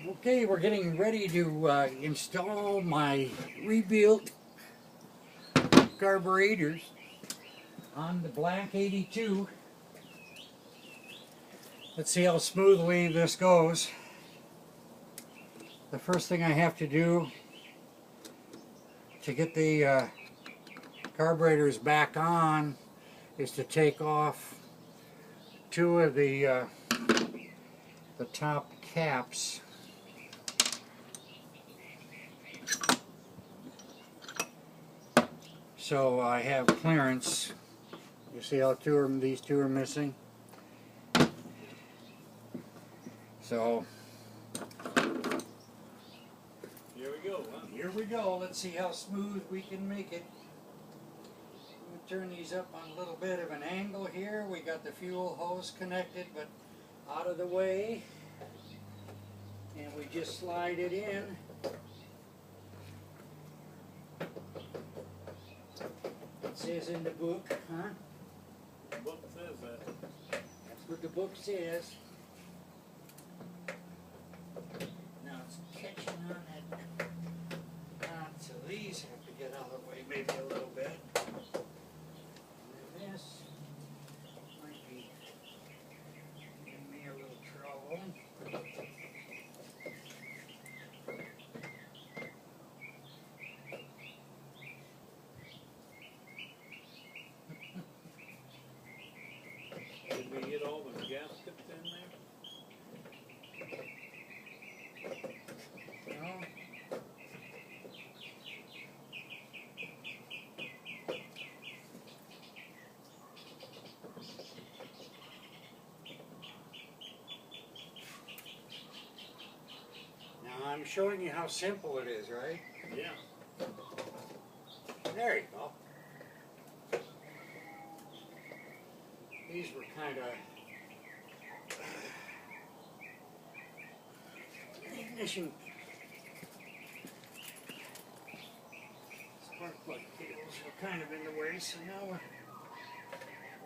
Okay, we're getting ready to install my rebuilt carburetors on the black 82. Let's see how smoothly this goes. The first thing I have to do to get the carburetors back on is to take off two of the top caps. So I have clearance. You see how these two are missing? So here we go, huh? Here we go. Let's see how smooth we can make it. We'll turn these up on a little bit of an angle here. We got the fuel hose connected, but out of the way. And we just slide it in. It says in the book, huh? The book says that. That's what the book says. Now it's catching on that. So these have to get out of the way maybe a little bit. And this might be giving me a little trouble. Did we get all the gaskets in there? No. Now I'm showing you how simple it is, right? Yeah. There you go. These were kind of ignition spark plug cables were kind of in the way, so now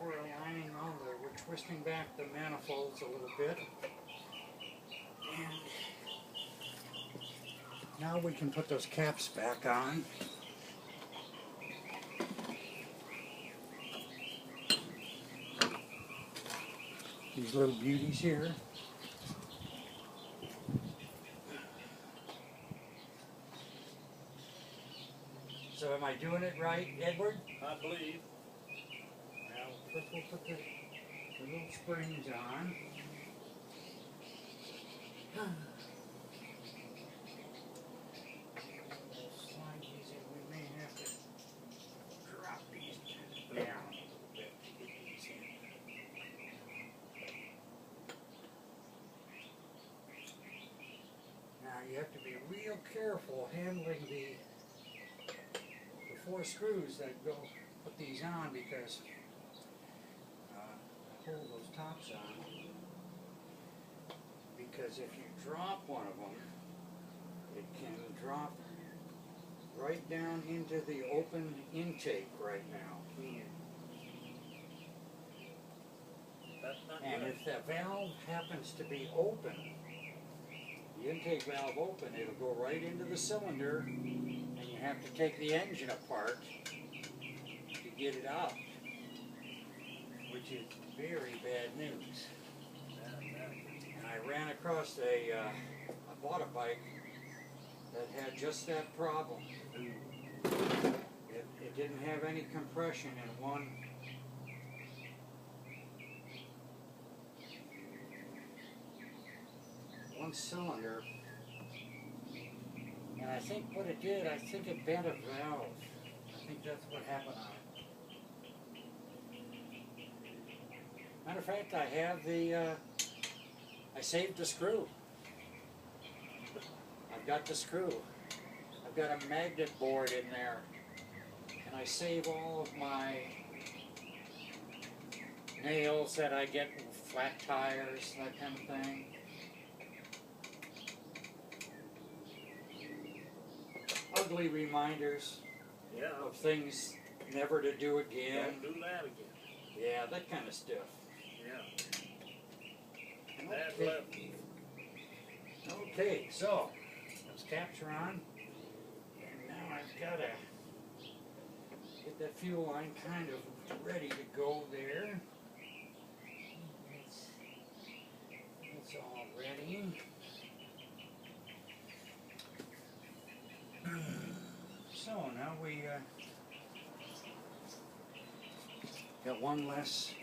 we're aligning we're twisting back the manifolds a little bit, and now we can put those caps back on. These little beauties here. So am I doing it right, Edward? I believe. Well, first we'll put the little springs on. We'll slide these in. We may have to drop these down a little bit to get these in. Now you have to be real careful handling the four screws that go put these on, because hold those tops on, because if you drop one of them, it can drop right down into the open intake right now. That's not And good. if the valve happens to be open, the intake valve open, it'll go right into the cylinder, and you have to take the engine apart to get it out, which is very bad news. And I ran across I bought a bike that had just that problem. It didn't have any compression in one cylinder, and I think what it did, I think it bent a valve. I think that's what happened on it. Matter of fact, I have I saved the screw. I've got the screw. I've got a magnet board in there, and I save all of my nails that I get with flat tires, that kind of thing. Ugly reminders of things never to do again. Don't do that again. Yeah, that kind of stuff. Yeah. Okay. Bad luck. Okay, so those caps are on, and now I've got to get that fuel line kind of ready to go there. It's all ready. So now we got one less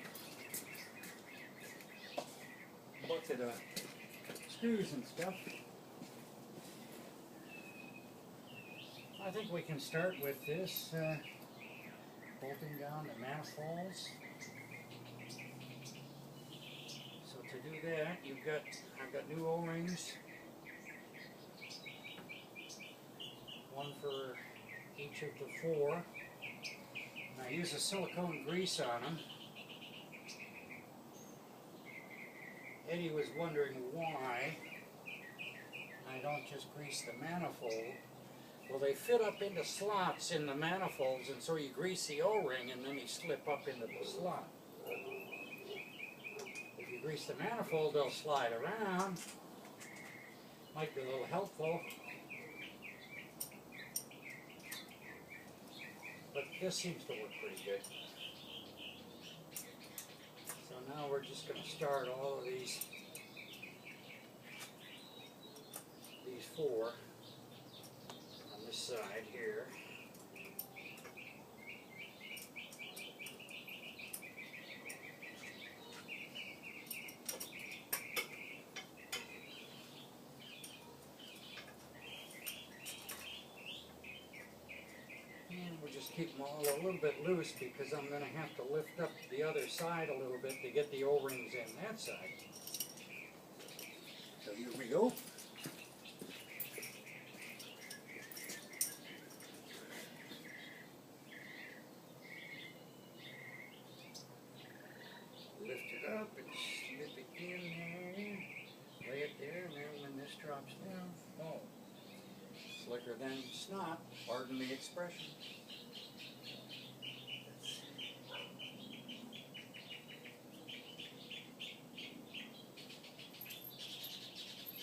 bucket of screws and stuff. I think we can start with this, bolting down the manifolds. So to do that, I've got new O-rings, one for each of the four. And I use a silicone grease on them. Eddie was wondering why I don't just grease the manifold. Well, they fit up into slots in the manifolds, and so you grease the O-ring and then you slip up into the slot. If you grease the manifold, they'll slide around. Might be a little helpful. But this seems to work pretty good. So now we're just going to start all of these four on this side here. And we'll just keep them all a little bit loose because I'm going to have to lift up the other side a little bit to get the O-rings in that side. So here we go. Lift it up and slip it in there. Lay it there, and then when this drops down, oh, slicker than snot, pardon the expression.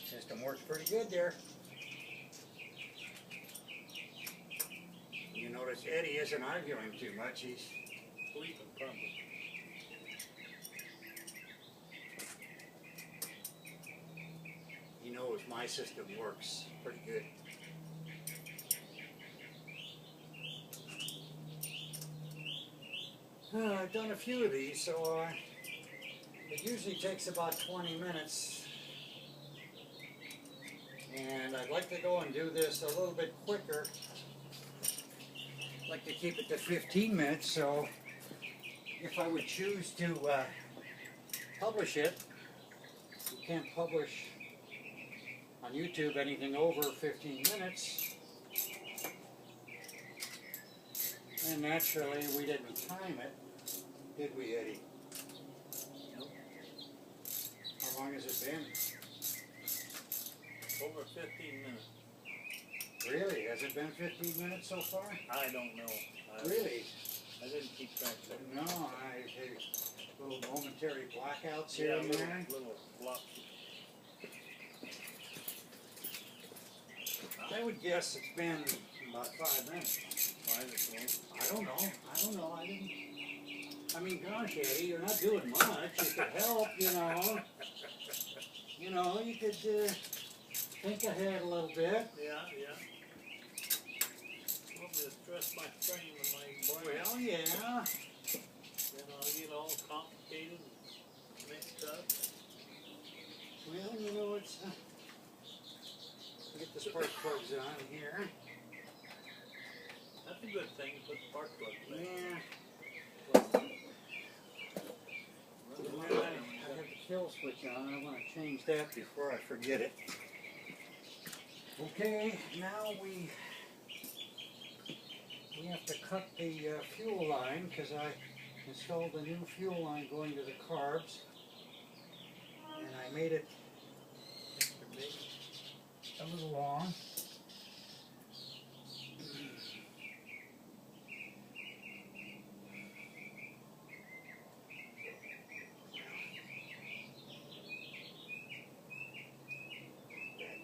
System works pretty good there. You notice Eddie isn't arguing too much. He's Sleeping probably. He knows my system works pretty good. I've done a few of these, so it usually takes about 20 minutes. And I'd like to go and do this a little bit quicker. I'd like to keep it to 15 minutes, so if I would choose to publish it, you can't publish on YouTube anything over 15 minutes. And naturally, we didn't time it, did we, Eddie? Nope. How long has it been? Over 15 minutes. Really? Has it been 15 minutes so far? I don't know. Really? I didn't keep track of it. No, I had little momentary blackouts here and there. Little flops. I would guess it's been about 5 minutes. 5 or so. I don't know. I mean, gosh, Eddie, you're not doing much. You could help, you know. You know, you could think ahead a little bit. Yeah. Want me to stress my frame and my brain. Well, yeah. Then I'll get all complicated and mixed up. Well, you know, it's... get the spark plugs on here. That's a good thing to put spark plugs in. Yeah. Run I away. have the kill switch on. I want to change that before I forget it. Okay, now we have to cut the fuel line because I installed a new fuel line going to the carbs, and I made it a little long. That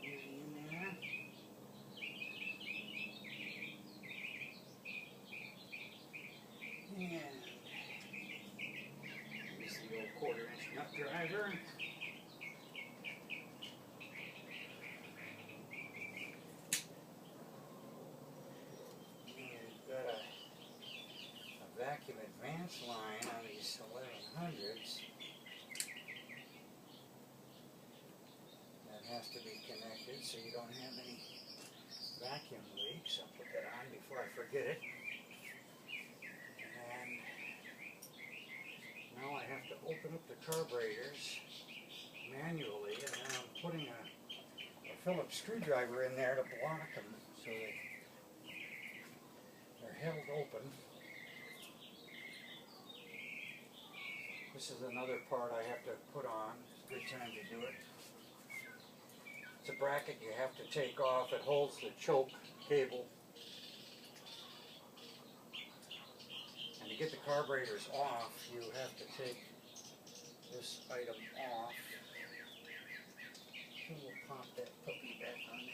clearance line on these 1100s that has to be connected so you don't have any vacuum leaks. I'll put that on before I forget it. And now I have to open up the carburetors manually, and then I'm putting a Phillips screwdriver in there to block them so that they're held open. This is another part I have to put on. It's a good time to do it. It's a bracket you have to take off. It holds the choke cable. And to get the carburetors off, you have to take this item off. And we'll pop that puppy back on there.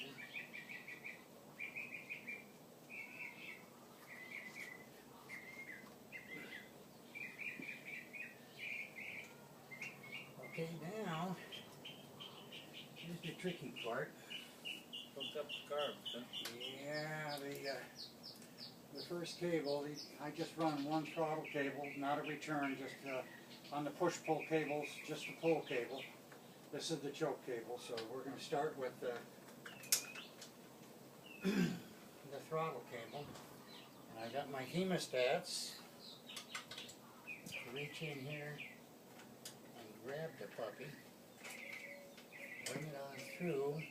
Okay, now, here's the tricky part. Hook up the carbs, huh? Yeah, the first cable, I just run one throttle cable, not a return, just on the push-pull cables, just the pull cable. This is the choke cable, so we're going to start with the throttle cable. And I got my hemostats to reach in here and grab the puppy, bring it on through.